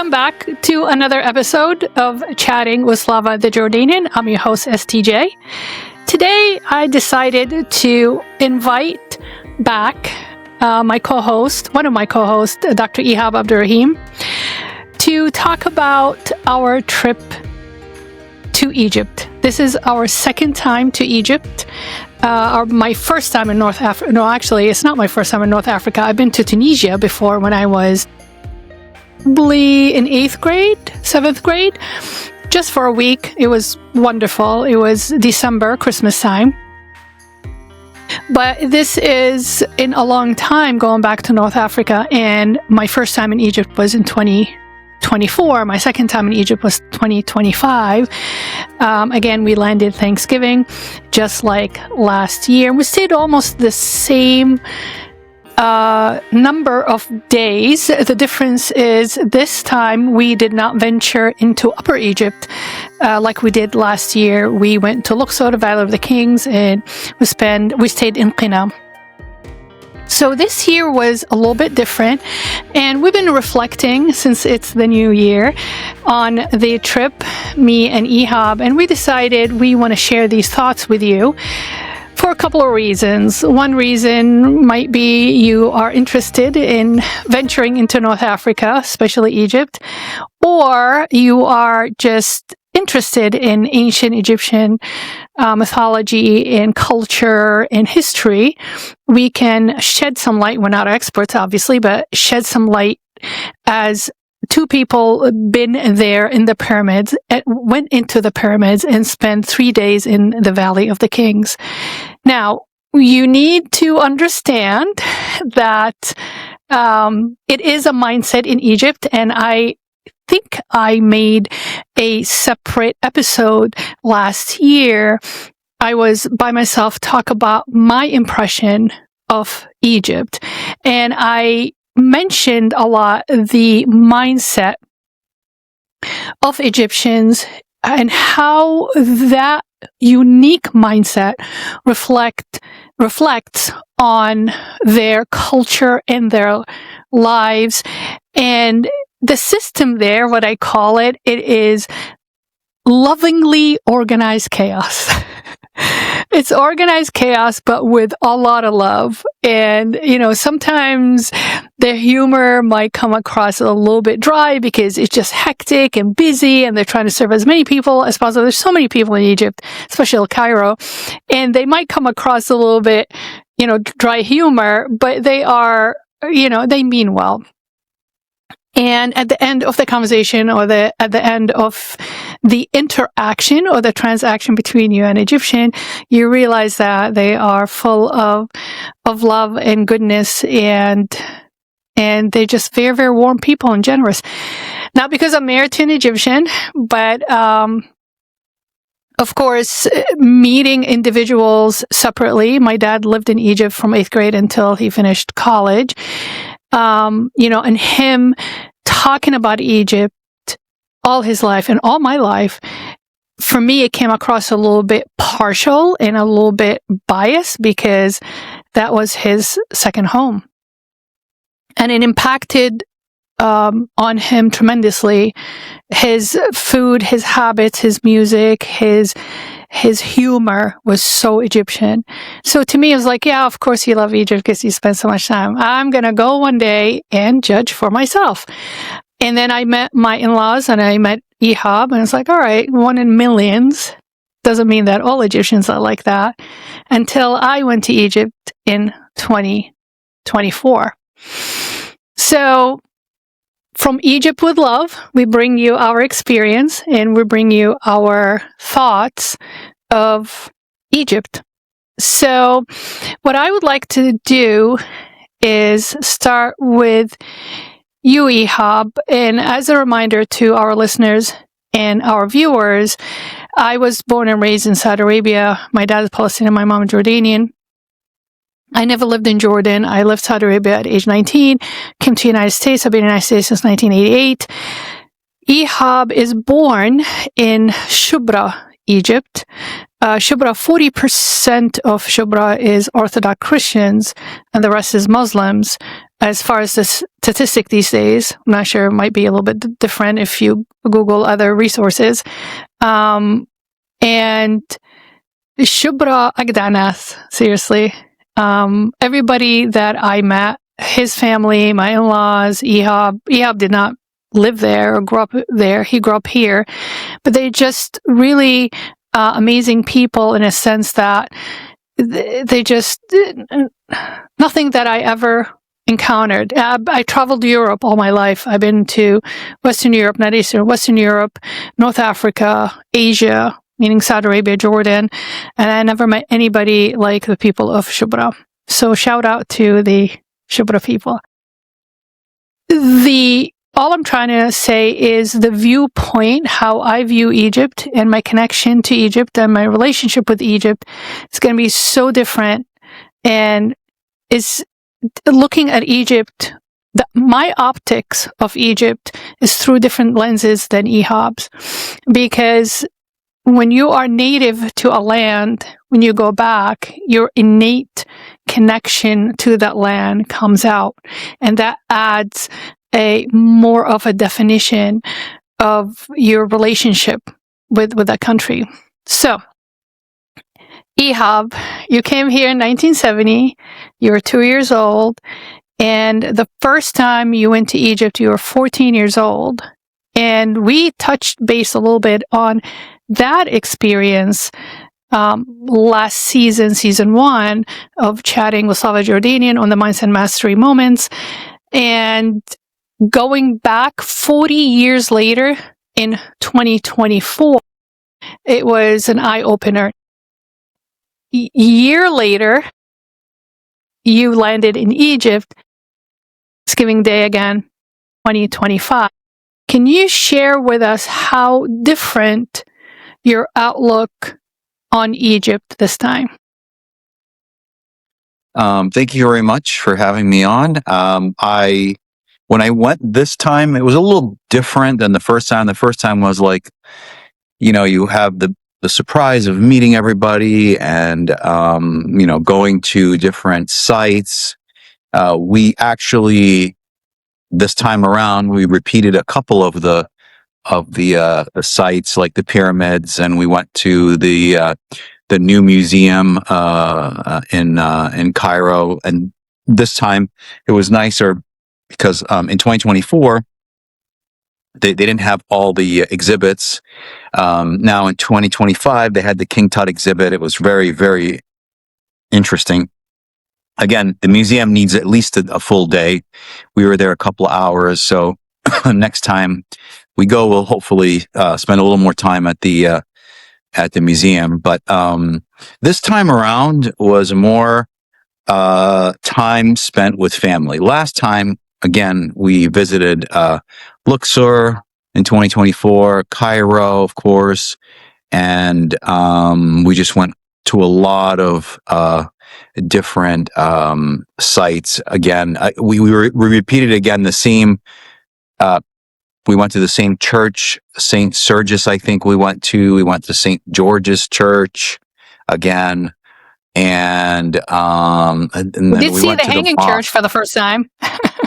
Welcome back to another episode of Chatting with Slava the Jordanian. I'm your host, STJ. Today, I decided to invite back my co-host, one of my co-hosts, Dr. Ehab Abdraeim, to talk about our trip to Egypt. This is our second time to Egypt. My first time in North Africa. No, actually, it's not my first time in North Africa. I've been to Tunisia before when I was probably in 7th grade, just for a week. It was wonderful. It was December, Christmas time. But this is in a long time going back to North Africa, and my first time in Egypt was in 2024. My second time in Egypt was 2025. Again, we landed Thanksgiving, just like last year. We stayed almost the same number of days. The difference is this time we did not venture into Upper Egypt like we did last year. We went to Luxor, the Valley of the Kings, and we stayed in Qina. So this year was a little bit different, and we've been reflecting since it's the new year on the trip, me and Ehab, and we decided we want to share these thoughts with you for a couple of reasons. One reason might be you are interested in venturing into North Africa, especially Egypt, or you are just interested in ancient Egyptian mythology and culture and history. We can shed some light. We're not experts, obviously, but shed some light as two people been there in the pyramids, went into the pyramids and spent 3 days in the Valley of the Kings. Now, you need to understand that it is a mindset in Egypt, and I think I made a separate episode last year. I was by myself talk about my impression of Egypt, and I mentioned a lot the mindset of Egyptians and how that unique mindset reflects on their culture and their lives. And the system there, what I call it, it is lovingly organized chaos. It's organized chaos, but with a lot of love. And, sometimes their humor might come across a little bit dry because it's just hectic and busy, and they're trying to serve as many people as possible. There's so many people in Egypt, especially Cairo, and they might come across a little bit, dry humor, but they are, they mean well. And at the end of the conversation, or at the end of the interaction or the transaction between you and Egyptian, you realize that they are full of love and goodness, and they're just very, very warm people and generous. Not because I'm married to an Egyptian, but of course, meeting individuals separately. My dad lived in Egypt from 8th grade until he finished college. And him talking about Egypt all his life and all my life, for me, it came across a little bit partial and a little bit biased because that was his second home. And it impacted on him tremendously. His food, his habits, his music, his humor was so Egyptian. So to me, it was like, yeah, of course you love Egypt because you spend so much time. I'm going to go one day and judge for myself. And then I met my in-laws and I met Ehab, and it's like, all right, one in millions. Doesn't mean that all Egyptians are like that. Until I went to Egypt in 2024. So from Egypt with Love, we bring you our experience and we bring you our thoughts of Egypt. So what I would like to do is start with you, Ehab. And as a reminder to our listeners and our viewers, I was born and raised in Saudi Arabia. My dad is Palestinian, my mom is Jordanian. I never lived in Jordan. I left Saudi Arabia at age 19, came to the United States. I've been in the United States since 1988. Ehab is born in Shubra, Egypt. Shubra, 40% of Shubra is Orthodox Christians, and the rest is Muslims. as far as the statistic these days. I'm not sure, it might be a little bit different if you Google other resources. And Shubra Agdanath, seriously. Everybody that I met, his family, my in-laws, Ehab did not live there or grow up there. He grew up here. But they're just really amazing people in a sense that they just, nothing that I ever encountered. I traveled Europe all my life. I've been to Western Europe, not Eastern, Western Europe, North Africa, Asia, meaning Saudi Arabia, Jordan, and I never met anybody like the people of Shubra. So shout out to the Shubra people. All I'm trying to say is the viewpoint, how I view Egypt and my connection to Egypt and my relationship with Egypt is going to be so different. And is looking at Egypt, my optics of Egypt is through different lenses than Ehab's. Because when you are native to a land, when you go back, your innate connection to that land comes out. And that adds more of a definition of your relationship with that country. So, Ehab, you came here in 1970. You were 2 years old. And the first time you went to Egypt, you were 14 years old. And we touched base a little bit on that experience last season 1 of chatting with Slava the Jordanian on the Mindset Mastery Moments. And going back 40 years later in 2024, it was an eye-opener. Year later, you landed in Egypt, Thanksgiving Day again, 2025. Can you share with us how different your outlook on Egypt this time? Thank you very much for having me on. When I went this time, it was a little different than the first time. The first time was like, you have the surprise of meeting everybody and, going to different sites. We actually, this time around, we repeated a couple of the sites, like the pyramids, and we went to the new museum in Cairo. And this time it was nicer because in 2024 they didn't have all the exhibits. Now in 2025 they had the King Tut exhibit. It was very, very interesting. Again, the museum needs at least a full day. We were there a couple of hours, so next time we go, we'll hopefully spend a little more time at the museum. But this time around was more time spent with family. Last time, again, we visited Luxor in 2024, Cairo, of course, and we just went to a lot of different sites. Again, we repeated again the same. We went to the same church, St. Sergius, I think we went to. We went to St. George's Church again. And then we did see the hanging church for the first time.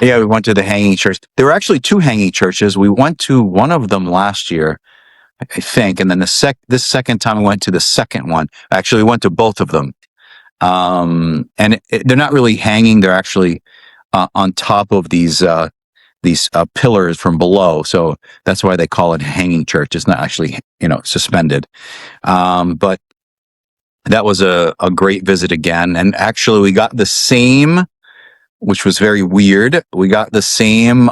Yeah, we went to the hanging church. There were actually 2 hanging churches. We went to one of them last year, I think. And then this second time we went to the second one. Actually, we went to both of them. And they're not really hanging. They're actually on top of these pillars from below. So that's why they call it hanging church. It's not actually, suspended. But that was a great visit again. And actually we got the same, which was very weird. We got the same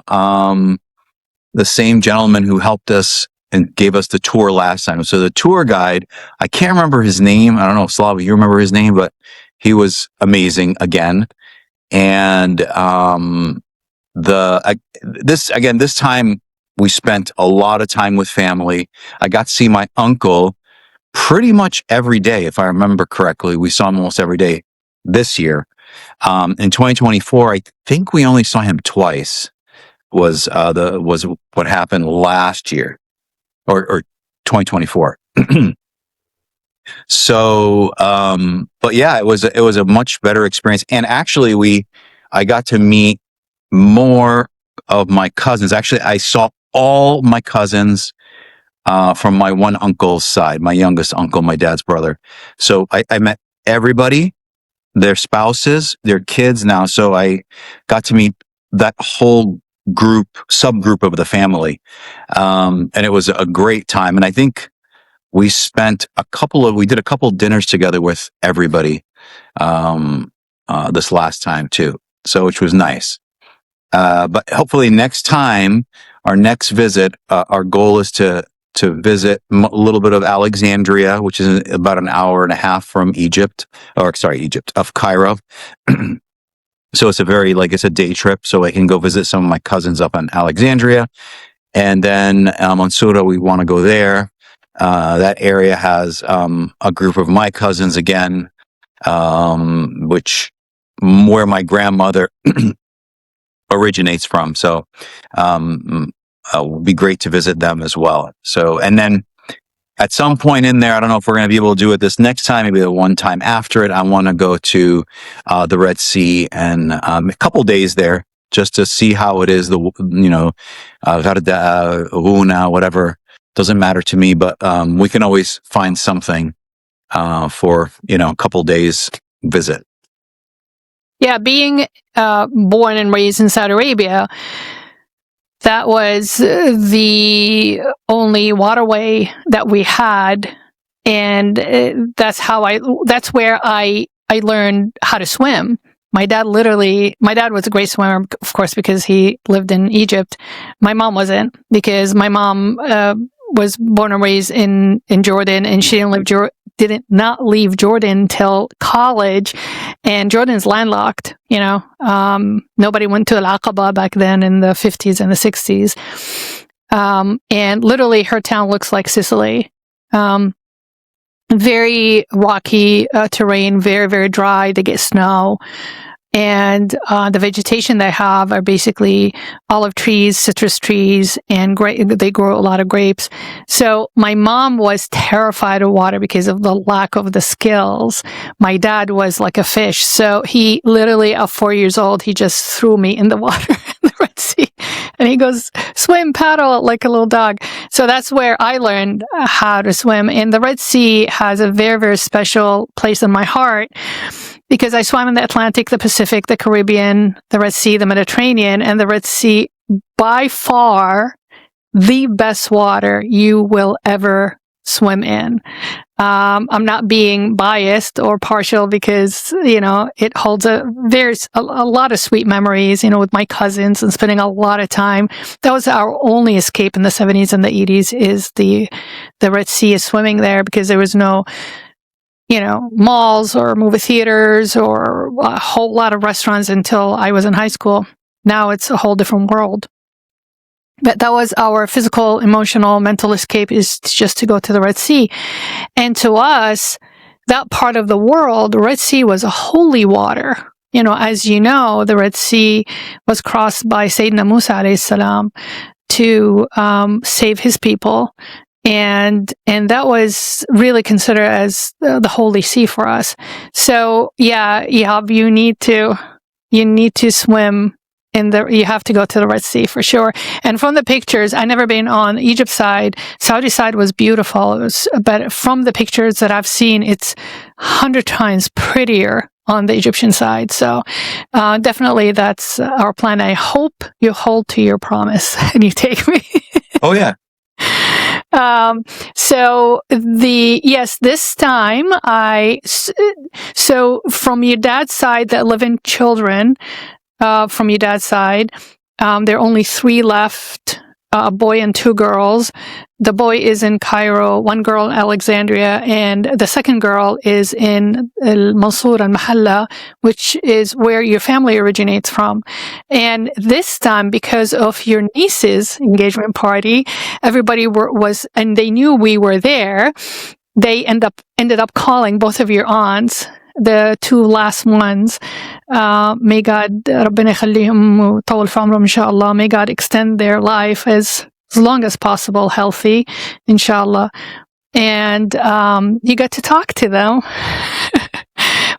gentleman who helped us and gave us the tour last time. So the tour guide, I can't remember his name. I don't know, Slava, you remember his name, but he was amazing again. And this time we spent a lot of time with family. I got to see my uncle pretty much every day, if I remember correctly. We saw him almost every day this year. In 2024, I think we only saw him twice. Was what happened last year, or 2024. So, but yeah, it was a much better experience. And actually, I got to meet more of my cousins. Actually, I saw all my cousins from my one uncle's side, my youngest uncle, my dad's brother. So I met everybody, their spouses, their kids now. So I got to meet that whole subgroup of the family. And it was a great time. And I think we did a couple dinners together with everybody, this last time too. So, which was nice. But hopefully next time, our next visit, our goal is to visit a little bit of Alexandria, which is about an hour and a half from of Cairo. So it's it's a day trip. So I can go visit some of my cousins up in Alexandria. And then Mansoura, we want to go there. That area has a group of my cousins again, where my grandmother originates from. So it would be great to visit them as well. So, and then at some point in there, I don't know if we're going to be able to do it this next time, maybe the one time after it, I want to go to the Red Sea and a couple days there just to see how it is, Gharda, Huna, whatever. Doesn't matter to me, but we can always find something for, a couple days visit. Yeah, being born and raised in Saudi Arabia, that was the only waterway that we had, and that's where I learned how to swim. My dad was a great swimmer, of course, because he lived in Egypt. My mom wasn't, because my mom was born and raised in Jordan, and she did not leave Jordan until college, and Jordan's landlocked. Nobody went to Al-Aqaba back then in the 50s and the 60s. And literally her town looks like Sicily. Very rocky terrain, very, very dry. They get snow. And the vegetation they have are basically olive trees, citrus trees, and they grow a lot of grapes. So my mom was terrified of water because of the lack of the skills. My dad was like a fish. So he literally, at 4 years old, he just threw me in the water in the Red Sea. And he goes, swim, paddle, like a little dog. So that's where I learned how to swim. And the Red Sea has a very, very special place in my heart, because I swam in the Atlantic, the Pacific, the Caribbean, the Red Sea, the Mediterranean, and the Red Sea, by far, the best water you will ever swim in. I'm not being biased or partial, because, it holds there's a lot of sweet memories, with my cousins and spending a lot of time. That was our only escape in the 70s and the 80s, is the Red Sea, is swimming there, because there was no malls or movie theaters or a whole lot of restaurants until I was in high school. Now it's a whole different world. But that was our physical, emotional, mental escape, is just to go to the Red Sea. And to us, that part of the world, the Red Sea was a holy water. As you know, the Red Sea was crossed by Sayyidina Musa alayhi salam to save his people. And that was really considered as the Holy See for us. So yeah, Ehab, you need to swim you have to go to the Red Sea for sure. And from the pictures, I never been on Egypt side. Saudi side was beautiful. But from the pictures that I've seen, it's 100 times prettier on the Egyptian side. So definitely that's our plan. I hope you hold to your promise and you take me. Oh yeah. This time so from your dad's side, that living children, from your dad's side, there are only 3 left, a boy and 2 girls. The boy is in Cairo, 1 girl in Alexandria, and the second girl is in Mansour and Mahalla, which is where your family originates from. And this time, because of your niece's engagement party, everybody and they knew we were there. They ended up calling both of your aunts, the 2 last ones. May God, ربنا يخليهم ويطول في عمرهم إن شاء الله. May God extend their life as long as possible, healthy, inshallah. And you got to talk to them,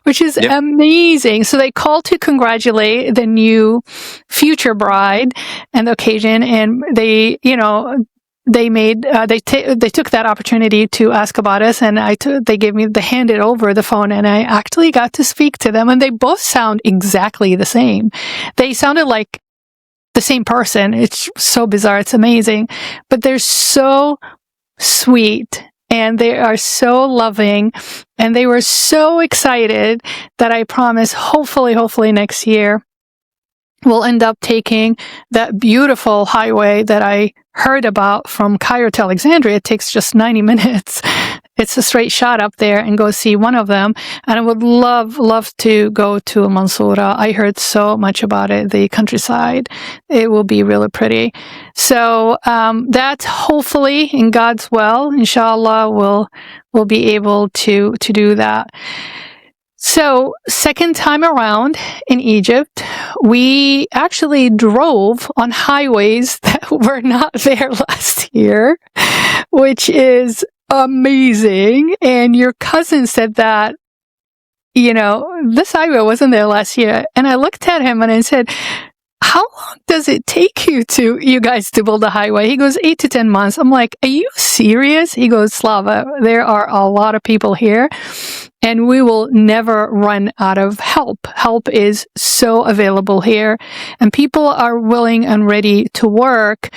which is amazing. So they called to congratulate the new future bride and the occasion, and they, they made they took that opportunity to ask about us, and they handed over the phone, and I actually got to speak to them, and they both sound exactly the same. They sounded like the same person. It's so bizarre. It's amazing, but they're so sweet. And they are so loving, and they were so excited that I promise, hopefully next year, we'll end up taking that beautiful highway that I heard about from Cairo to Alexandria. It takes just 90 minutes. It's a straight shot up there, and go see one of them. And I would love to go to Mansoura. I heard so much about it, the countryside. It will be really pretty. So that's hopefully, in God's will, inshallah, we'll be able to do that. So, second time around in Egypt, we actually drove on highways that were not there last year, which is amazing. And your cousin said that, this highway wasn't there last year. And I looked at him and I said, how long does it take you guys to build a highway? He goes, 8 to 10 months. I'm like, are you serious? He goes, Slava, there are a lot of people here, and we will never run out of help. Help is so available here, and people are willing and ready to work,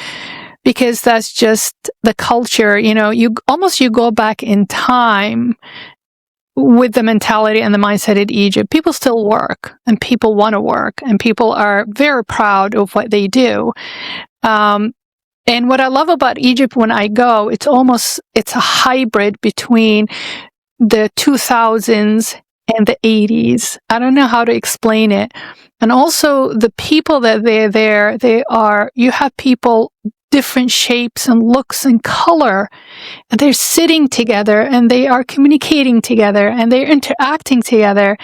because that's just the culture. You go back in time with the mentality and the mindset in Egypt. People still work, and people want to work, and people are very proud of what they do. And what I love about Egypt when I go, it's a hybrid between the 2000s and the 80s. I don't know how to explain it. And also the people that they're there, you have people different shapes and looks and color, and they're sitting together, and they are communicating together, and they're interacting together,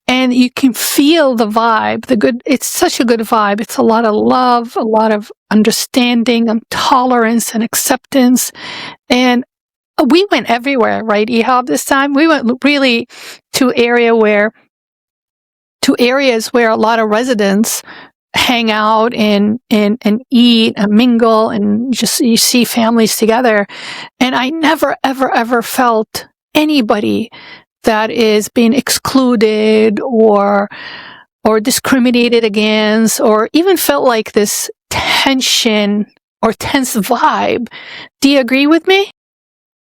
and you can feel the vibe. It's such a good vibe. It's a lot of love, a lot of understanding and tolerance and acceptance. And we went everywhere, right, Ehab, this time? We went really to areas where a lot of residents hang out and eat and mingle, and just you see families together. And I never, ever felt anybody that is being excluded or discriminated against, or even felt like this tension or tense vibe. Do you agree with me?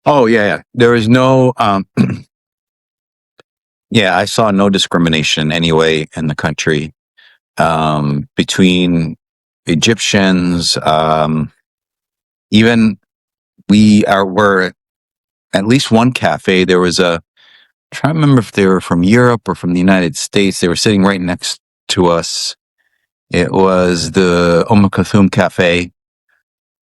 Oh, yeah. There is no, I saw no discrimination anyway in the country. Between Egyptians, even were at least one cafe. There was I'm trying to remember if they were from Europe or from the United States. They were sitting right next to us. It was the Kulthum Cafe,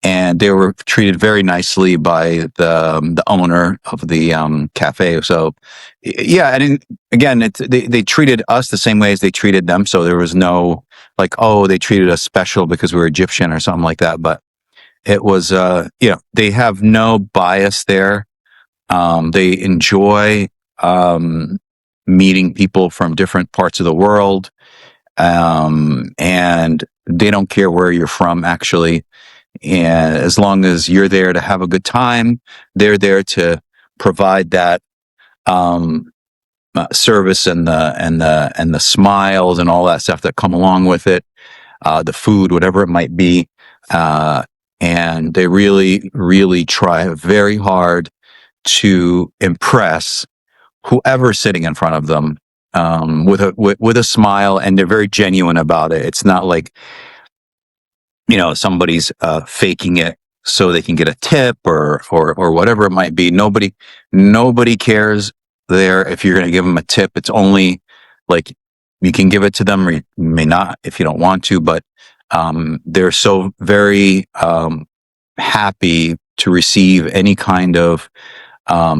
and they were treated very nicely by the owner of the cafe. So, yeah, and again, they treated us the same way as they treated them. So there was no like, oh, they treated us special because we were Egyptian or something like that. But it was, they have no bias there. They enjoy meeting people from different parts of the world, and they don't care where you're from, actually. And as long as you're there to have a good time, they're there to provide that service and the smiles and all that stuff that come along with it, the food, whatever it might be, and they really, really try very hard to impress whoever's sitting in front of them with a smile, and they're very genuine about it. It's not like, somebody's faking it so they can get a tip or whatever it might be. Nobody cares there if you're going to give them a tip. It's only like you can give it to them, or you may not if you don't want to, but they're so very happy to receive any kind of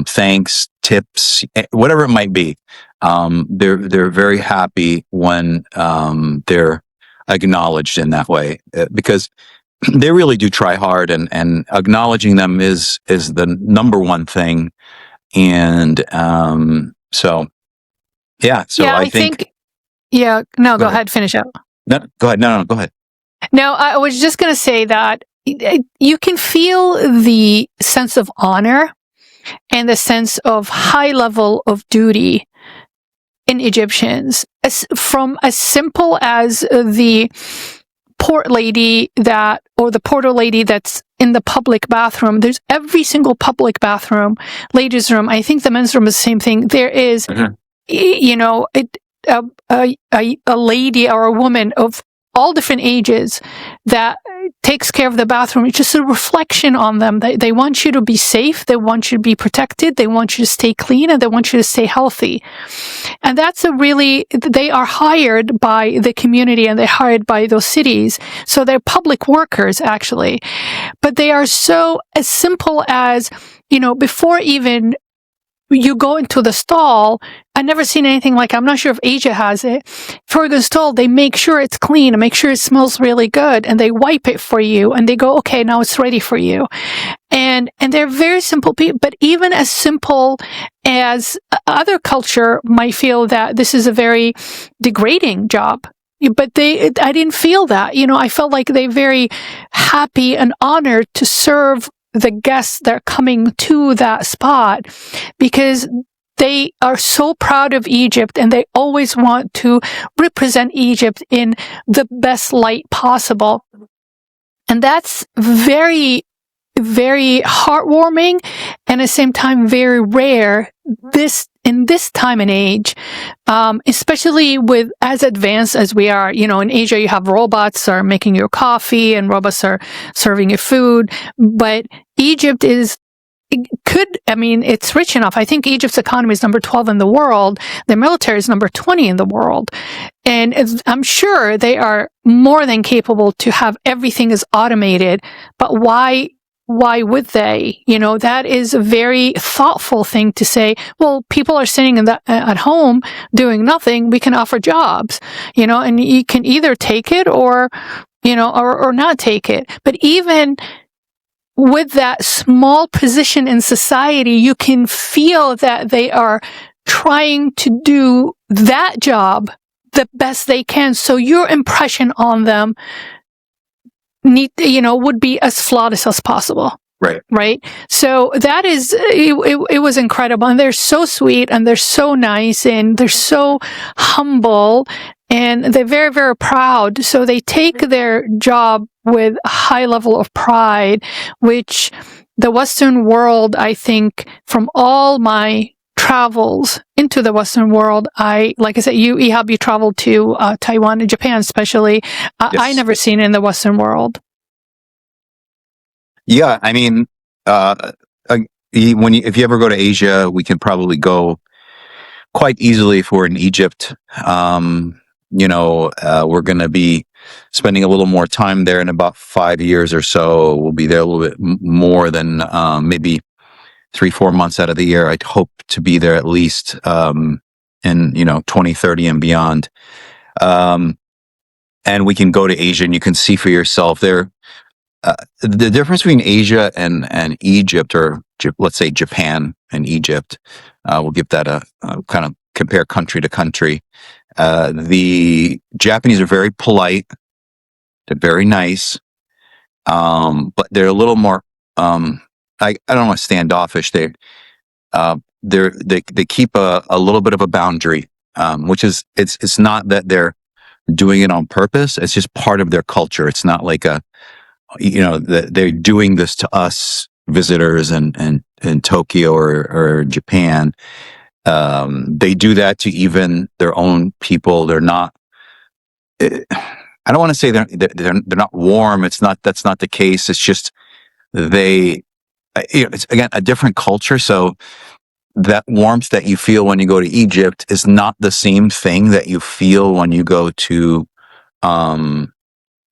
thanks, tips, whatever it might be. They're very happy when they're acknowledged in that way, because they really do try hard, and acknowledging them is the number one thing. And so Yeah. So Yeah, I think. Yeah. No, go ahead. Finish up. No, go ahead. No, go ahead. No, I was just going to say that you can feel the sense of honor and the sense of high level of duty in Egyptians, from as simple as the port lady or the porter lady that's in the public bathroom. There's every single public bathroom, ladies' room. I think the men's room is the same thing. There is, a lady or a woman of all different ages that takes care of the bathroom. It's just a reflection on them. They want you to be safe. They want you to be protected. They want you to stay clean, and they want you to stay healthy. And they are hired by the community, and they're hired by those cities. So they're public workers, actually. But they are so as simple as, before even you go into the stall, I've never seen anything like it. I'm not sure if Asia has it. For the stall, they make sure it's clean and make sure it smells really good, and they wipe it for you, and they go, okay, now it's ready for you. And they're very simple people, but even as simple as other culture might feel that this is a very degrading job. But I didn't feel that. I felt like they're very happy and honored to serve the guests that are coming to that spot, because they are so proud of Egypt, and they always want to represent Egypt in the best light possible. And that's very, very heartwarming, and at the same time very rare in this time and age, especially with as advanced as we are. In Asia, you have robots are making your coffee and robots are serving your food. But Egypt it's rich enough. I think Egypt's economy is number 12 in the world. Their military is number 20 in the world. And I'm sure they are more than capable to have everything is automated. But why would they? That is a very thoughtful thing to say. Well, people are sitting at home doing nothing. We can offer jobs, and you can either take it or not take it. But even with that small position in society, you can feel that they are trying to do that job the best they can. So your impression on them would be as flawless as possible. Right. So that is, it was incredible. And they're so sweet, and they're so nice, and they're so humble, and they're very, very proud. So they take their job with a high level of pride, which the Western world, I think, from all my travels into the Western world, like I said, Ehab, you traveled to Taiwan and Japan especially. Yes. I never seen it in the Western world. Yeah, I mean, if you ever go to Asia, we can probably go quite easily if we're in Egypt. We're going to be spending a little more time there in about 5 years or so. We'll be there a little bit more than maybe 3-4 months out of the year. I'd hope to be there at least in 2030 and beyond. And we can go to Asia, and you can see for yourself there. The difference between Asia and Egypt, or let's say Japan and Egypt, we'll give that a kind of compare country to country. The Japanese are very polite. They're very nice. But they're a little more, I don't want to standoffish. They keep a little bit of a boundary, which is, it's not that they're doing it on purpose. It's just part of their culture. It's not like they're doing this to us visitors in Tokyo or Japan. They do that to even their own people. They're not, I don't want to say they're not warm. That's not the case. It's just it's again a different culture. So that warmth that you feel when you go to Egypt is not the same thing that you feel when you go to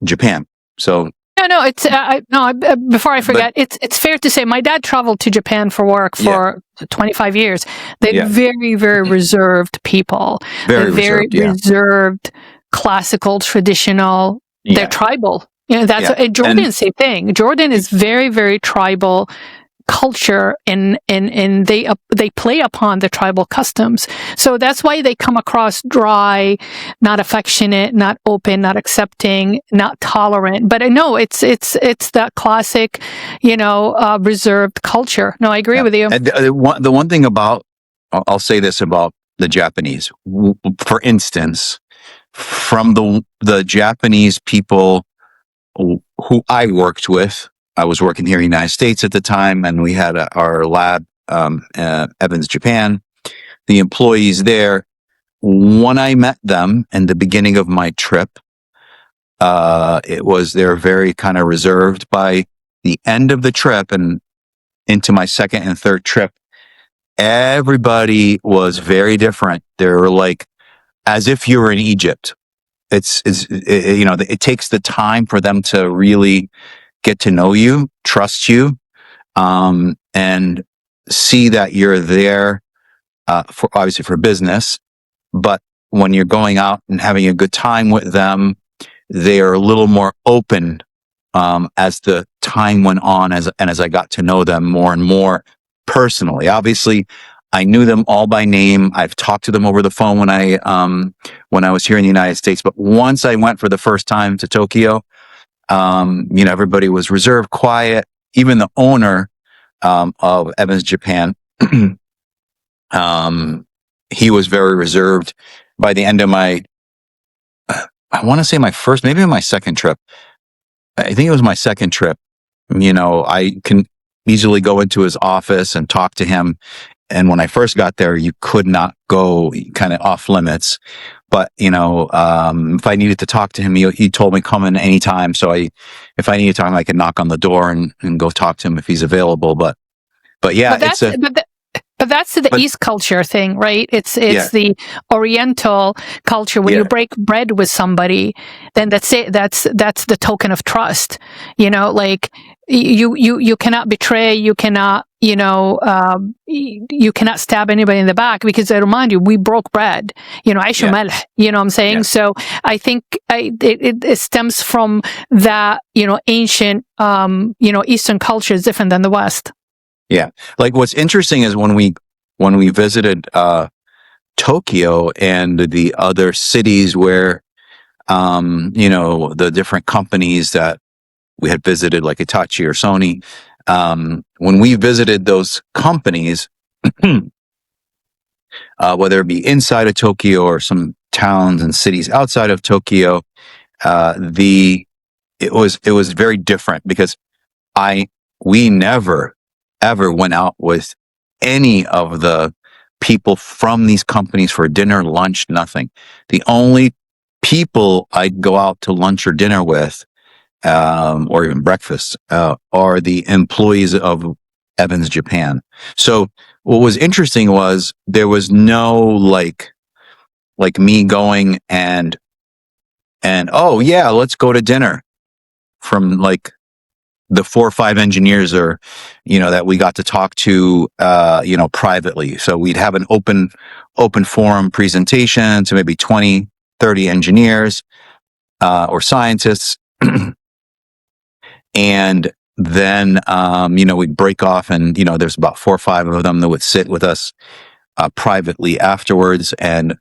Japan. So no, it's before I forget, it's fair to say my dad traveled to Japan for work for 25 years. They're very, very reserved people. Very reserved, classical, traditional. They're tribal. That's Jordan, same thing. Jordan is very, very tribal, culture, and they play upon the tribal customs. So that's why they come across dry, not affectionate, not open, not accepting, not tolerant. But I know it's that classic, reserved culture. No, I agree with you. And the one thing about, I'll say this about the Japanese, for instance, from the Japanese people who I worked with. I was working here in the United States at the time, and we had our lab, Evans, Japan. The employees there, when I met them in the beginning of my trip, they're very kind of reserved. By the end of the trip and into my second and third trip, everybody was very different. They were like, as if you were in Egypt. It takes the time for them to really get to know you, trust you, and see that you're there, obviously for business. But when you're going out and having a good time with them, they are a little more open, as the time went on, as I got to know them more and more personally. Obviously, I knew them all by name. I've talked to them over the phone when I was here in the United States. But once I went for the first time to Tokyo, everybody was reserved, quiet. Even the owner of Evans Japan, he was very reserved. By the end of I want to say my first, maybe my second trip. I think it was my second trip. I can easily go into his office and talk to him. And when I first got there, you could not go, kind of off limits. But, if I needed to talk to him, he told me come in anytime. So if I needed to talk to him, I could knock on the door and go talk to him if he's available. But yeah, but that's the East culture thing, right? It's the Oriental culture. When you break bread with somebody, then that's it. That's the token of trust. Like you cannot betray. You cannot. You cannot stab anybody in the back, because I remind you, we broke bread. Aisha Melh. You know what I'm saying? Yeah. So I think it stems from that. Ancient. Eastern culture is different than the West. Yeah. Like what's interesting is when we visited Tokyo and the other cities where the different companies that we had visited, like Hitachi or Sony, when we visited those companies, whether it be inside of Tokyo or some towns and cities outside of Tokyo, it was very different, because we never ever went out with any of the people from these companies for dinner, lunch, nothing. The only people I'd go out to lunch or dinner with, or even breakfast, are the employees of Evans Japan. So what was interesting was there was no like me going and oh yeah, let's go to dinner, from like the 4 or 5 engineers that we got to talk to, privately. So we'd have an open forum presentation to maybe 20, 30 engineers, or scientists. And then, we'd break off, and, there's about 4 or 5 of them that would sit with us, privately afterwards. And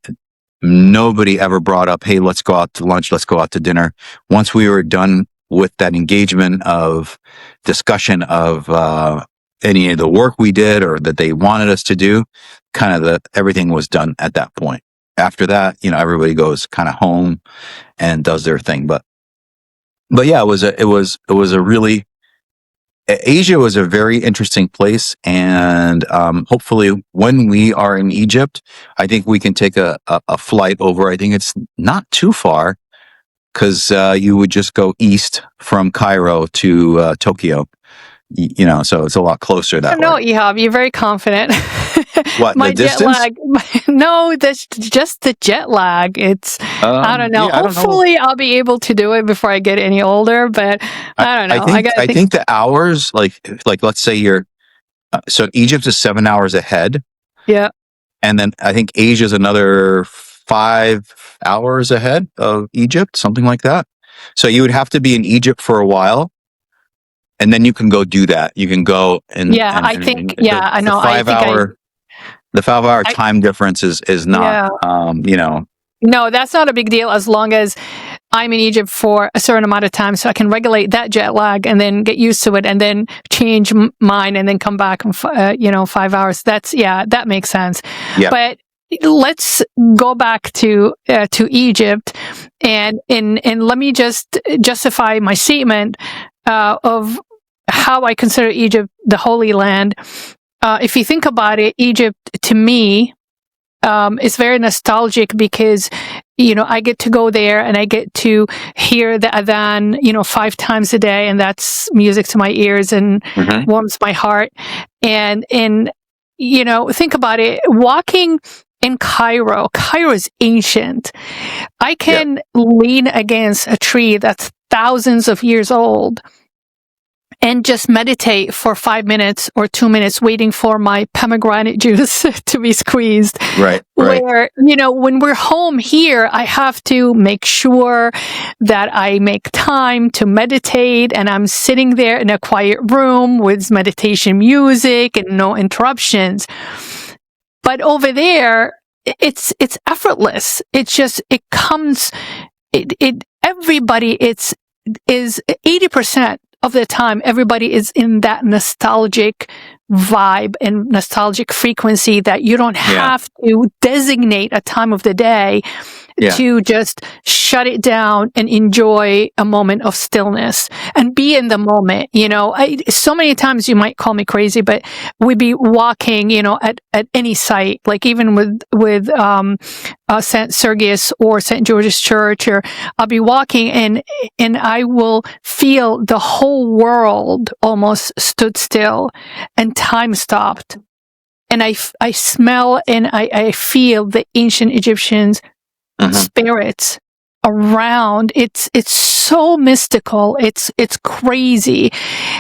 nobody ever brought up, hey, let's go out to lunch, let's go out to dinner. Once we were done with that engagement of discussion of any of the work we did or that they wanted us to do, everything was done at that point. After that, everybody goes kind of home and does their thing. But yeah, Asia was a very interesting place. And hopefully when we are in Egypt, I think we can take a flight over. I think it's not too far, because you would just go east from Cairo to Tokyo, so it's a lot closer that way. No, Ehab, you're very confident. What, my the distance? jet lag? No, that's just the jet lag. It's I don't know. Yeah, Hopefully, I'll be able to do it before I get any older. But I don't know. I think the hours, like let's say so Egypt is 7 hours ahead. Yeah. And then I think Asia is another 5 hours ahead of Egypt, something like that. So you would have to be in Egypt for a while, and then you can go do that. You can go and Yeah, I think. Yeah, I know. The 5 hour time difference is not. Yeah. No, that's not a big deal as long as I'm in Egypt for a certain amount of time, so I can regulate that jet lag and then get used to it, and then change mine, and then come back in 5 hours. That makes sense. Yeah. But let's go back to Egypt, and let me just justify my statement of how I consider Egypt the Holy Land. If you think about it, Egypt to me is very nostalgic because I get to go there and I get to hear the adhan 5 times a day, and that's music to my ears and warms my heart. And think about it, walking in Cairo is ancient. I can lean against a tree that's thousands of years old and just meditate for 5 minutes or 2 minutes waiting for my pomegranate juice to be squeezed. Right. Where, when we're home here, I have to make sure that I make time to meditate, and I'm sitting there in a quiet room with meditation music and no interruptions. But over there, it's effortless. Everybody is 80% of the time, everybody is in that nostalgic vibe and nostalgic frequency that you don't have to designate a time of the day to just shut it down and enjoy a moment of stillness and be in the moment. So many times you might call me crazy, but we'd be walking, at any site, like even with St. Sergius or St. George's Church, or I'll be walking and I will feel the whole world almost stood still and time stopped. And I smell and I feel the ancient Egyptians spirits around. It's so mystical. It's crazy,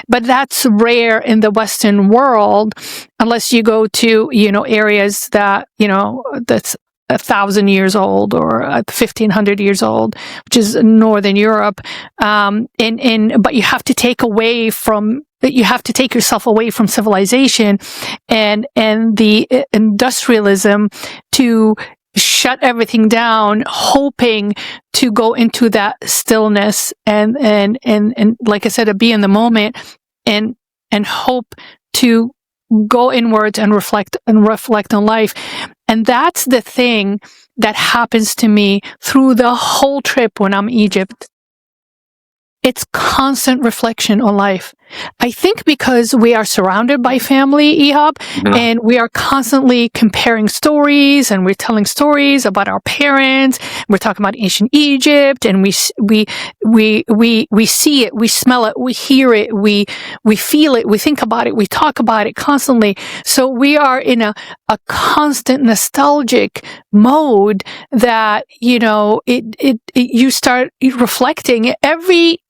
but that's rare in the Western world, unless you go to areas that that's 1,000 years old or 1,500 years old, which is Northern Europe. But you have to take yourself away from civilization and the industrialism to shut everything down, hoping to go into that stillness and like I said, to be in the moment and hope to go inwards and reflect on life. And that's the thing that happens to me through the whole trip when I'm in Egypt. It's constant reflection on life. I think because we are surrounded by family, Ehab, and we are constantly comparing stories, and we're telling stories about our parents. We're talking about ancient Egypt, and we see it, we smell it, we hear it, we feel it, we think about it, we talk about it constantly. So we are in a constant nostalgic mode that you start reflecting every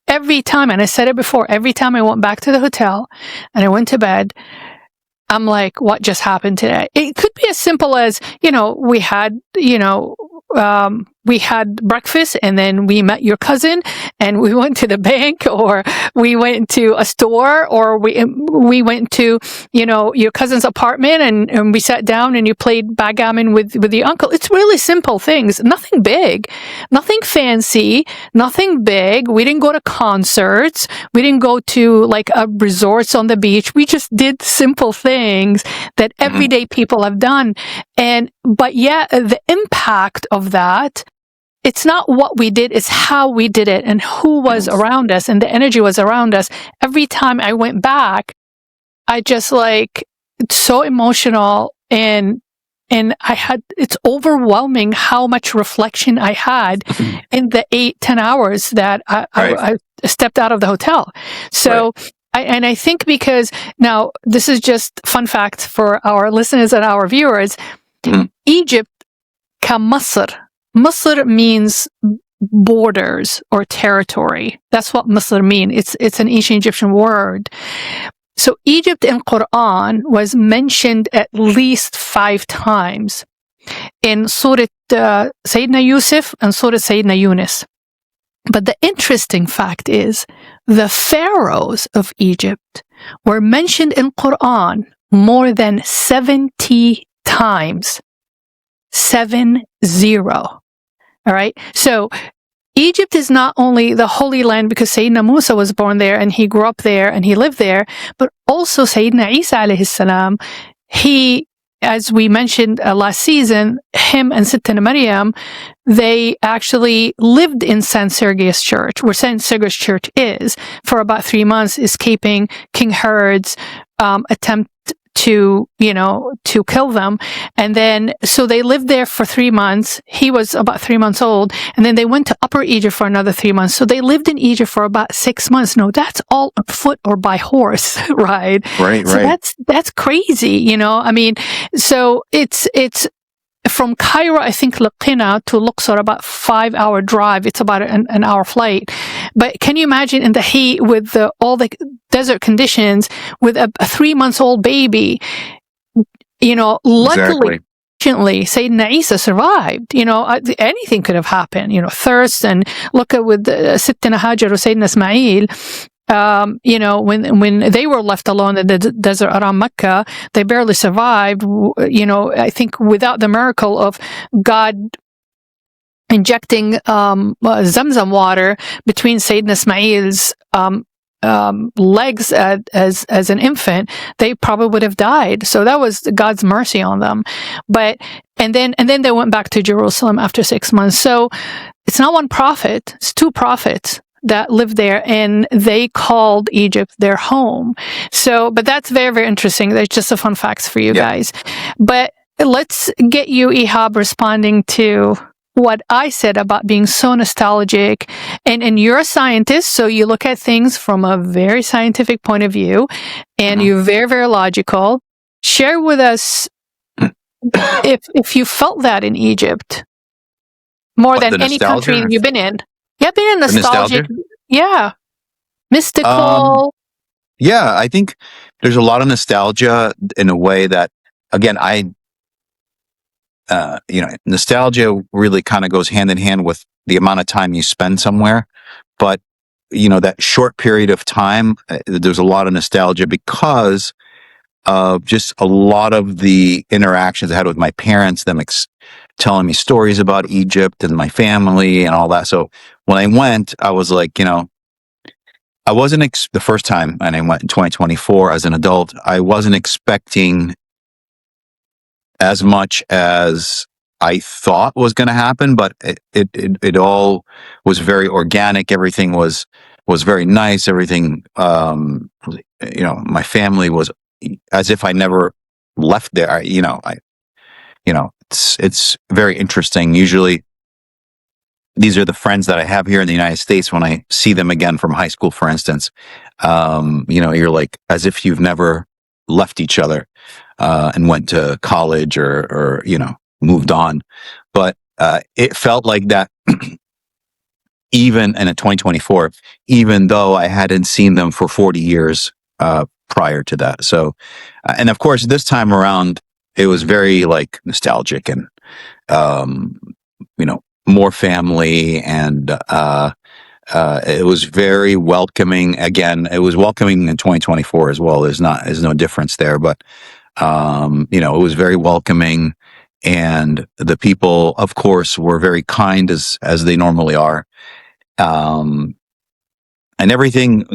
time, and I said it before, every time I went back to the hotel and I went to bed, I'm like, what just happened today? It could be as simple as, we had breakfast and then we met your cousin and we went to the bank, or we went to a store, or we went to, your cousin's apartment and we sat down and you played backgammon with your uncle. It's really simple things. Nothing big, nothing fancy, nothing big. We didn't go to concerts. We didn't go to like resorts on the beach. We just did simple things that everyday people have done. But the impact of that, it's not what we did, it's how we did it and who was around us, and the energy was around us. Every time I went back, I just it's so emotional, and it's overwhelming how much reflection I had in the 8-10 hours that I stepped out of the hotel. So I think because now this is just fun fact for our listeners and our viewers, Egypt Masr. Masr means borders or territory. That's what Masr means. It's an ancient Egyptian word. So Egypt in Quran was mentioned at least 5 times in Surah Sayyidina Yusuf and Surah Sayyidina Yunus. But the interesting fact is the pharaohs of Egypt were mentioned in Quran more than 70 times. 70. All right. So Egypt is not only the Holy Land because Sayyidina Musa was born there and he grew up there and he lived there, but also Sayyidina Isa alayhi salam, he, as we mentioned last season, him and Sittana Maryam, they actually lived in San Sergius Church, where San Sergius Church is, for about 3 months, escaping King Herod's attempt to kill them. And then, so they lived there for 3 months. He was about 3 months old. And then they went to Upper Egypt for another 3 months. So they lived in Egypt for about 6 months. No, that's all on foot or by horse, right? Right, so right. that's crazy, I mean, so it's from Cairo, I think, Laqina to Luxor, about 5-hour drive. It's about an hour flight. But can you imagine in the heat with all the desert conditions with a 3-month-old baby? Luckily, fortunately, Sayyidina Isa survived. Anything could have happened. Thirst, and look at with Sittana Hajar or Sayyidina Ismail. When they were left alone in the desert around Mecca, they barely survived. I think without the miracle of God injecting Zamzam water between Sayyidina Ismail's legs as an infant, they probably would have died. So that was God's mercy on them. But and then they went back to Jerusalem after 6 months. So it's not one prophet; it's 2 prophets that lived there, and they called Egypt their home. So, but that's very, very interesting. That's just a fun facts for you guys. But let's get you, Ehab, responding to what I said about being so nostalgic. And you're a scientist, so you look at things from a very scientific point of view, and you're very, very logical. Share with us if you felt that in Egypt more than any country you've been in. Yeah, being in nostalgic. Yeah. Mystical. Yeah, I think there's a lot of nostalgia in a way that, again, nostalgia really kind of goes hand in hand with the amount of time you spend somewhere. But, that short period of time, there's a lot of nostalgia because of just a lot of the interactions I had with my parents, them telling me stories about Egypt and my family and all that. So when I went, I was like, I wasn't the first time, and I went in 2024 as an adult, I wasn't expecting as much as I thought was going to happen, but it all was very organic. Everything was very nice. Everything, my family was as if I never left there. It's very interesting. Usually these are the friends that I have here in the United States. When I see them again from high school, for instance, you're like, as if you've never left each other, and went to college or moved on. But, it felt like that even in 2024, even though I hadn't seen them for 40 years, prior to that. So, and of course, this time around, it was very like nostalgic and, more family, and it was very welcoming. Again, it was welcoming in 2024 as well. There's no difference there, but it was very welcoming, and the people, of course, were very kind as they normally are. And everything,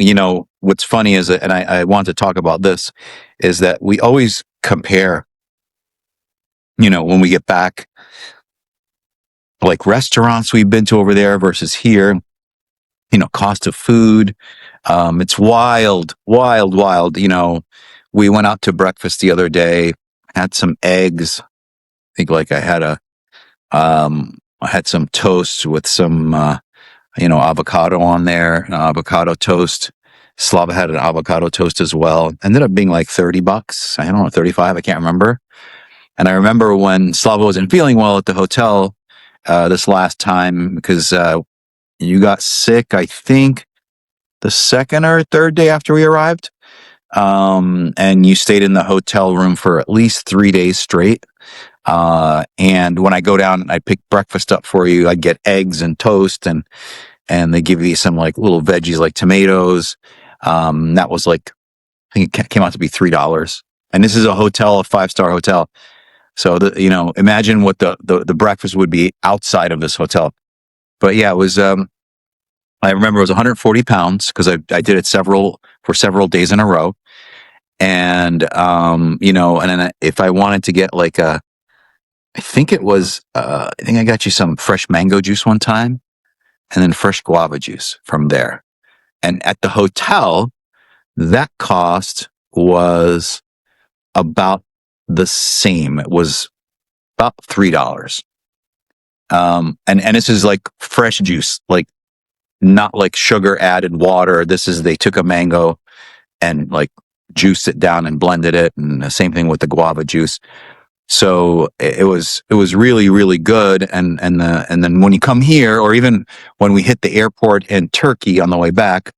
what's funny is, and I want to talk about this, is that we always compare, when we get back, like restaurants we've been to over there versus here, cost of food. It's wild. We went out to breakfast the other day, had some eggs. I think like I had some toast with some, avocado on there, avocado toast. Slava had an avocado toast as well. Ended up being like $30. I don't know, 35. I can't remember. And I remember when Slava wasn't feeling well at the hotel, this last time, because, you got sick, I think the second or third day after we arrived. And you stayed in the hotel room for at least 3 days straight. And when I go down, I pick breakfast up for you. I'd get eggs and toast, and and they give you some like little veggies like tomatoes. That was like, I think it came out to be $3. And this is a hotel, a 5-star hotel. So imagine what the breakfast would be outside of this hotel. But yeah, it was, I remember it was 140 pounds because I did it for several days in a row. And, and then if I wanted to get like I think I got you some fresh mango juice one time and then fresh guava juice from there. And at the hotel, that cost was about the same. It was about $3. And this is like fresh juice, like not like sugar added water. They took a mango and like juiced it down and blended it. And the same thing with the guava juice. So it was really, really good. And then when you come here, or even when we hit the airport in Turkey on the way back,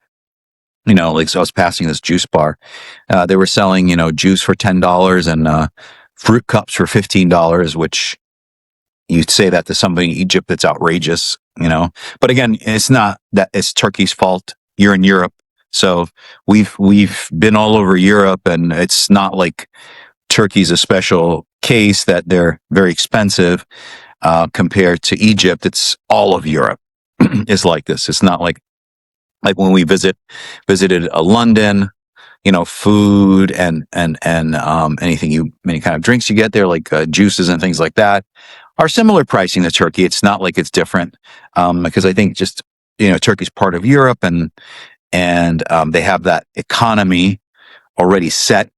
so I was passing this juice bar. They were selling, juice for $10 and fruit cups for $15, which you'd say that to somebody in Egypt, that's outrageous, But again, it's not that it's Turkey's fault. You're in Europe. So we've been all over Europe, and it's not like Turkey's a special case that they're very expensive compared to Egypt. It's all of Europe is like this. It's not like when we visited London, food and any kind of drinks you get there, like juices and things like that, are similar pricing to Turkey. It's not like it's different because I think just Turkey's part of Europe, and they have that economy already set.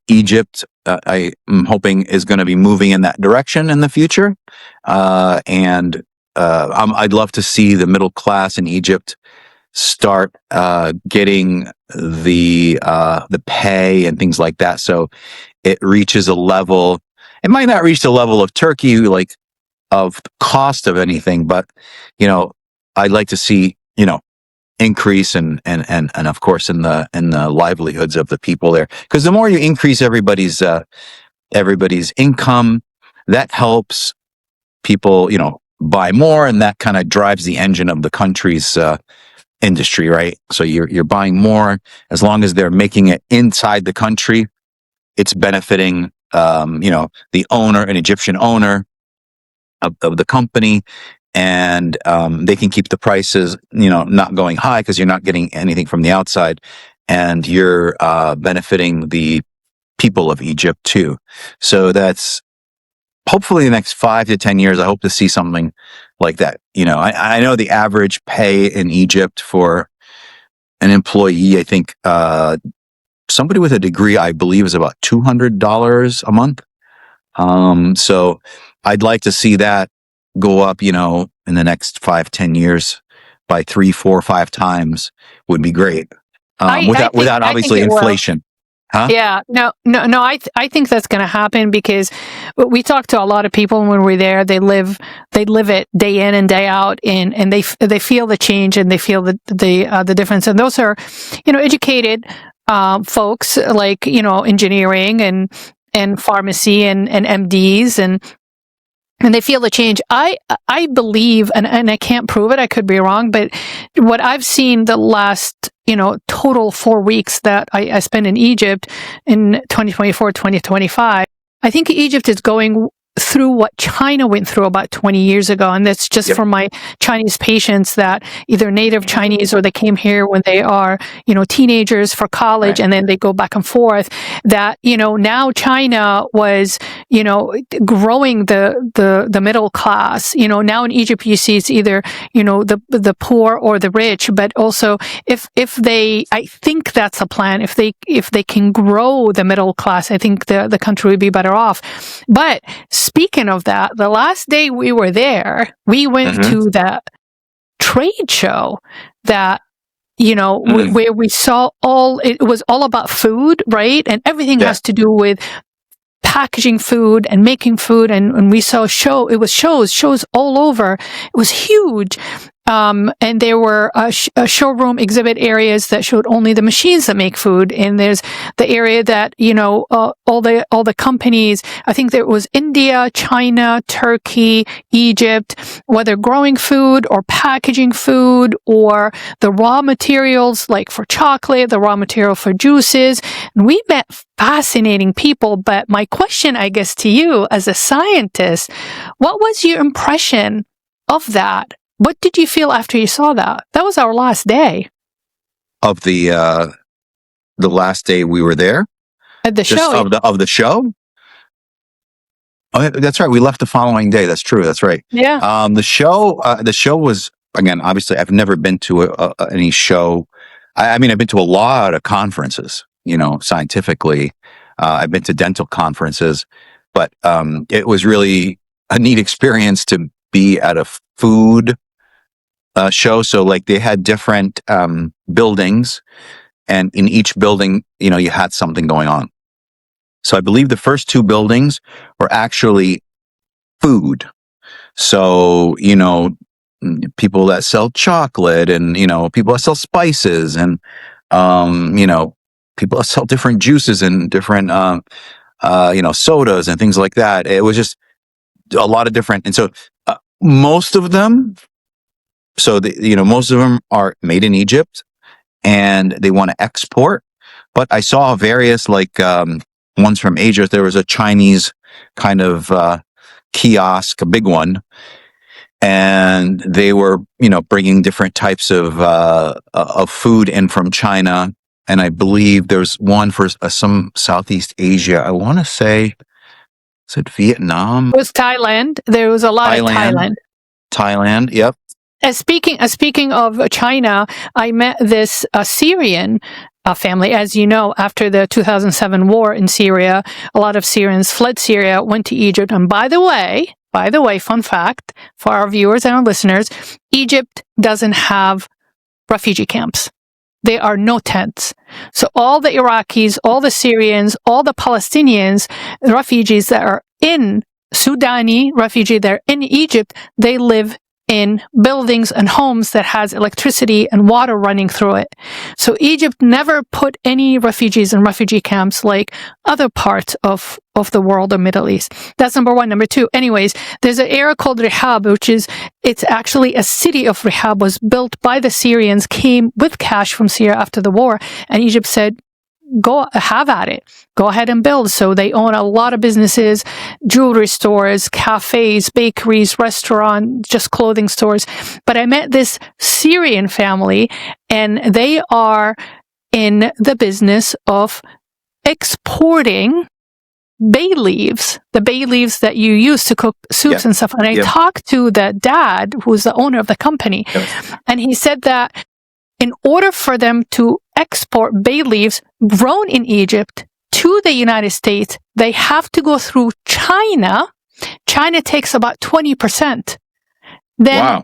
Egypt, I am hoping, is going to be moving in that direction in the future, and I'd love to see the middle class in Egypt start getting the pay and things like that, so it reaches a level. It might not reach the level of Turkey, like of the cost of anything, but I'd like to see increase and of course in the livelihoods of the people there, because the more you increase everybody's income, that helps people buy more, and that kind of drives the engine of the country's industry, right? So you're buying more. As long as they're making it inside the country, it's benefiting the owner, an Egyptian owner of the company, and they can keep the prices not going high because you're not getting anything from the outside, and you're benefiting the people of Egypt too. So that's hopefully the next 5 to 10 years. I hope to see something like that. I know the average pay in Egypt for an employee, I think somebody with a degree, I believe, is about $200 a month. So I'd like to see that go up, in the next 5-10 years by 3, 4, 5 times would be great. Without obviously inflation. Huh? Yeah, no. I think that's going to happen because we talked to a lot of people when we're there. They live it day in and day out, and they feel the change and they feel the difference. And those are, educated folks like engineering and pharmacy and MDs and they feel the change. I believe, and I can't prove it, I could be wrong, but what I've seen the last, total 4 weeks that I spent in Egypt in 2024, 2025, I think Egypt is going through what China went through about 20 years ago. And that's just from my Chinese patients that either native Chinese or they came here when they are, teenagers for college, and then they go back and forth, that, now China was, growing the middle class. Now in Egypt, you see it's either, the poor or the rich, but also if they, I think that's a plan. If they can grow the middle class, I think the country would be better off. But speaking of that, the last day we were there, we went to that trade show that, where we saw it was all about food, right? And everything has to do with packaging food and making food. And we saw it was shows all over. It was huge. And there were showroom exhibit areas that showed only the machines that make food. And there's the area that, all the companies, I think there was India, China, Turkey, Egypt, whether growing food or packaging food or the raw materials, like for chocolate, the raw material for juices. And we met fascinating people. But my question, I guess, to you as a scientist, what was your impression of that? What did you feel after you saw that? That was our last day Of the last day we were there at the just show. of the show. Oh, yeah, that's right. We left the following day. That's true. That's right. Yeah. The show was, again, obviously I've never been to any show. I mean, I've been to a lot of conferences, scientifically. I've been to dental conferences, but it was really a neat experience to be at a food show. So like they had different buildings, and in each building, you had something going on. So I believe the first two buildings were actually food. So, people that sell chocolate and, people that sell spices and, people that sell different juices and different, sodas and things like that. It was just a lot of different. And so most of them, most of them are made in Egypt and they want to export. But I saw various ones from Asia. There was a Chinese kind of kiosk, a big one, and they were bringing different types of food in from China. And I believe there's one for some Southeast Asia. I want to say, is it Vietnam? It was Thailand. There was a lot of Thailand. Thailand, yep. Speaking of China, I met this Syrian family. As you know, after the 2007 war in Syria, a lot of Syrians fled Syria, went to Egypt. And by the way, fun fact for our viewers and our listeners, Egypt doesn't have refugee camps. There are no tents. So all the Iraqis, all the Syrians, all the Palestinians, the refugees that are in Sudani refugee that are in Egypt, they live in buildings and homes that has electricity and water running through it. So Egypt never put any refugees in refugee camps like other parts of the world or Middle East. That's number one. Number two, anyways, there's an area called Rehab, it's actually a city of Rehab, was built by the Syrians, came with cash from Syria after the war, and Egypt said, go have at it. Go ahead and build. So they own a lot of businesses, jewelry stores, cafes, bakeries, restaurants, just clothing stores. But I met this Syrian family, and they are in the business of exporting bay leaves, the bay leaves that you use to cook soups and stuff. And I talked to the dad, who's the owner of the company, and he said that in order for them to export bay leaves grown in Egypt to the United States, they have to go through China. China takes about 20%. Then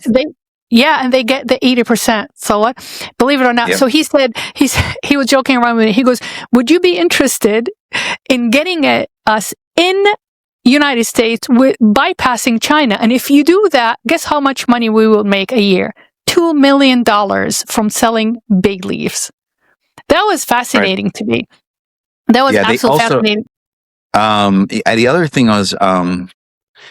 and they get the 80%. So what? Believe it or not. Yep. So he said, he was joking around with me. He goes, would you be interested in getting us in United States with bypassing China? And if you do that, guess how much money we will make a year? $2 million from selling bay leaves. That was fascinating to me. That was absolutely fascinating. The other thing was,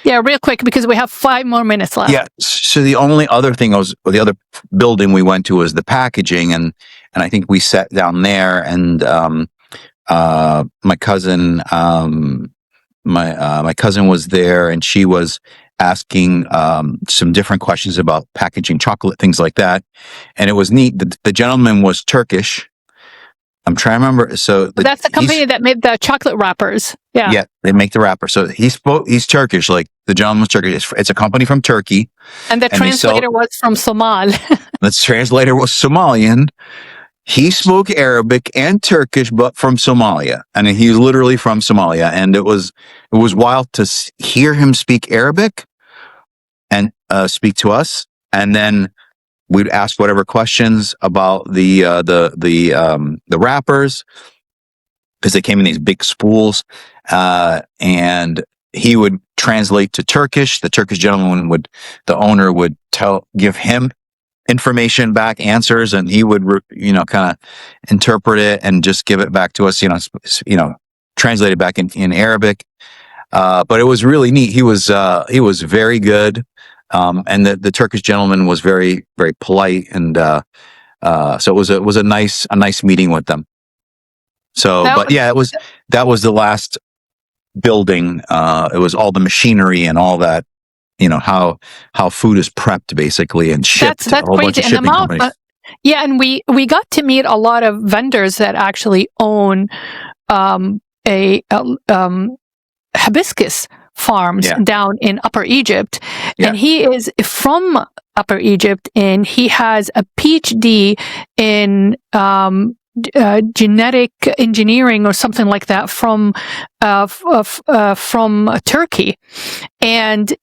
real quick, because we have 5 more minutes left. Yeah. So the only other thing the other building we went to was the packaging, and I think we sat down there, and my cousin, my cousin was there, and she was asking some different questions about packaging chocolate, things like that. And it was neat. The gentleman was Turkish. I'm trying to remember. So that's the company that made the chocolate wrappers. Yeah, they make the wrapper. So he's Turkish. Like the gentleman was Turkish. It's a company from Turkey. And the translator was from Somal. The translator was Somalian. He spoke Arabic and Turkish, but from Somalia. And he was literally from Somalia. And it was wild to hear him speak Arabic and speak to us. And then we'd ask whatever questions about the wrappers, because they came in these big spools, and he would translate to Turkish. The Turkish gentleman the owner would give him information back, answers, and he would, kind of interpret it and just give it back to us, translate it back in Arabic. But it was really neat. He was very good. And the Turkish gentleman was very, very polite. And, so it was a nice meeting with them. So, that was the last building. It was all the machinery and all that, how food is prepped basically and shipped. That's a whole bunch crazy. of shipping companies. And we got to meet a lot of vendors that actually own hibiscus farms down in Upper Egypt. Yeah. And he is from Upper Egypt, and he has a PhD in genetic engineering or something like that from Turkey, and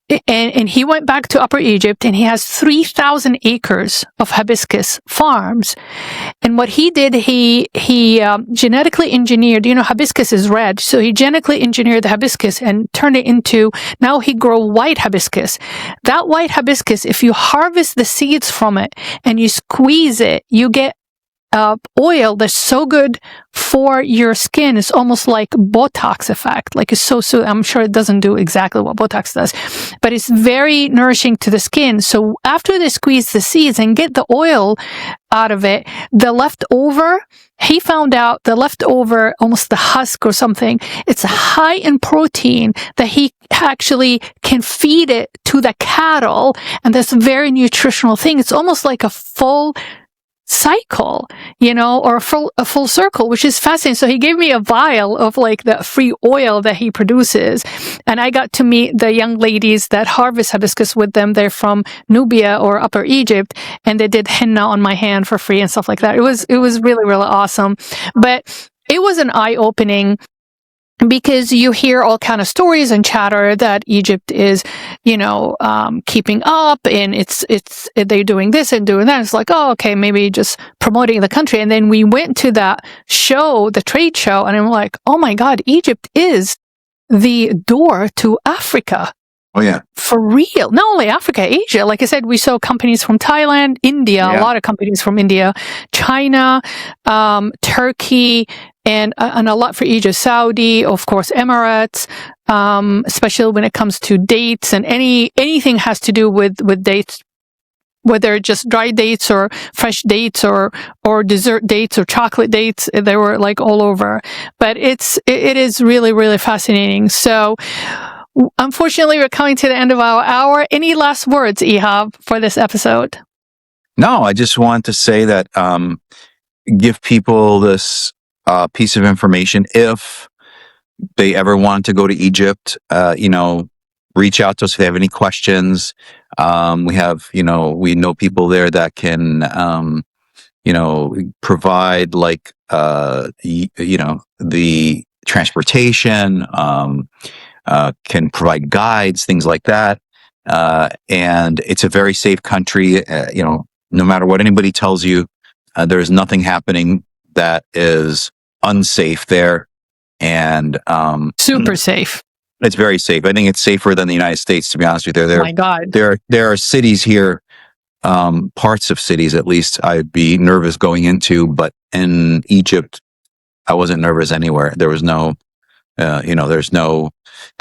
he went back to Upper Egypt, and he has 3,000 acres of hibiscus farms. And what he did, he genetically engineered. Hibiscus is red, so he genetically engineered the hibiscus and turned it into. Now he grow white hibiscus. That white hibiscus, if you harvest the seeds from it and you squeeze it, you get oil that's so good for your skin. It's almost like Botox effect. Like it's so I'm sure it doesn't do exactly what Botox does, but it's very nourishing to the skin. So after they squeeze the seeds and get the oil out of it, the leftover, he found out the leftover, almost the husk or something, it's high in protein that he actually can feed it to the cattle. And that's a very nutritional thing. It's almost like a full cycle, or a full circle, which is fascinating. So he gave me a vial of like the free oil that he produces, and I got to meet the young ladies that harvest hibiscus with them. They're from Nubia or Upper Egypt, and they did henna on my hand for free and stuff like that. It was really, really awesome. But it was an eye-opening, because you hear all kind of stories and chatter that Egypt is, keeping up, and they're doing this and doing that. It's like, oh, okay, maybe just promoting the country. And then we went to that show, the trade show, and I'm like, oh my God, Egypt is the door to Africa. Oh yeah, for real. Not only Africa, Asia. Like I said, we saw companies from Thailand, India, a lot of companies from India, China, Turkey, and a lot for Egypt, Saudi, of course, Emirates, especially when it comes to dates and anything has to do with dates, whether just dry dates or fresh dates or dessert dates or chocolate dates. They were like all over. But it is really, really fascinating. So unfortunately, we're coming to the end of our hour. Any last words, Ehab, for this episode? No, I just want to say that give people this piece of information. If they ever want to go to Egypt, reach out to us if they have any questions. We have, we know people there that can, provide like, the transportation, can provide guides, things like that. And it's a very safe country. No matter what anybody tells you, there's nothing happening that is unsafe there. And super safe. It's very safe. I think it's safer than the United States, to be honest with you. Oh my God. There are cities here, parts of cities at least, I'd be nervous going into, but in Egypt, I wasn't nervous anywhere. There was no, there's no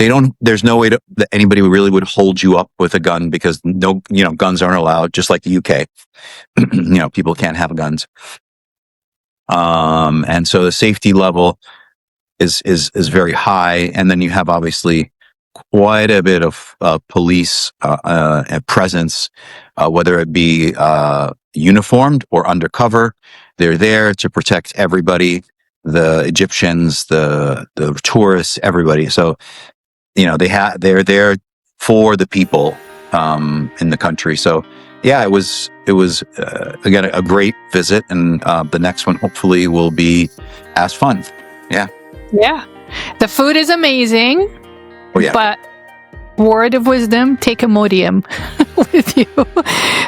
way that anybody really would hold you up with a gun, because guns aren't allowed, just like the UK. People can't have guns. And so the safety level is very high. And then you have obviously quite a bit of police presence, whether it be uniformed or undercover. They're there to protect everybody, the Egyptians, the tourists, everybody. So, they're there for the people in the country. So, yeah, it was again a great visit, and the next one hopefully will be as fun. Yeah. Yeah. The food is amazing. Oh, yeah. But word of wisdom, take Imodium with you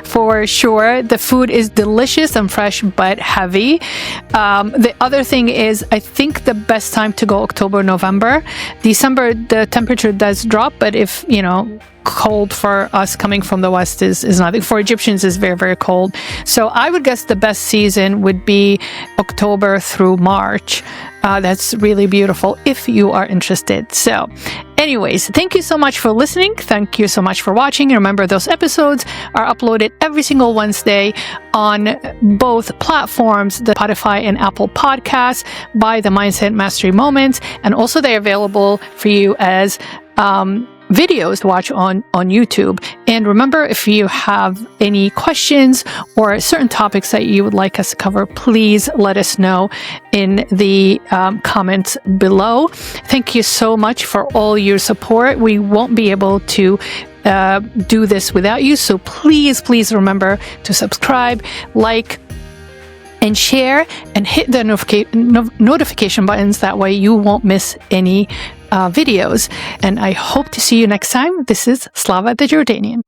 for sure. The food is delicious and fresh, but heavy. The other thing is, I think the best time to go October, November. December, the temperature does drop, but if, cold for us coming from the West is nothing. For Egyptians, is very, very cold. So I would guess the best season would be October through March. That's really beautiful if you are interested. So anyways, thank you so much for listening. Thank you so much for watching. And remember, those episodes are uploaded every single Wednesday on both platforms, the Spotify and Apple Podcasts by the Mindset Mastery Moments. And also they're available for you as videos to watch on YouTube. And remember, if you have any questions or certain topics that you would like us to cover, please let us know in the comments below. Thank you so much for all your support. We won't be able to do this without you. So please remember to subscribe, like, and share, and hit the notification buttons. That way you won't miss any videos. And I hope to see you next time. This is Slava the Jordanian.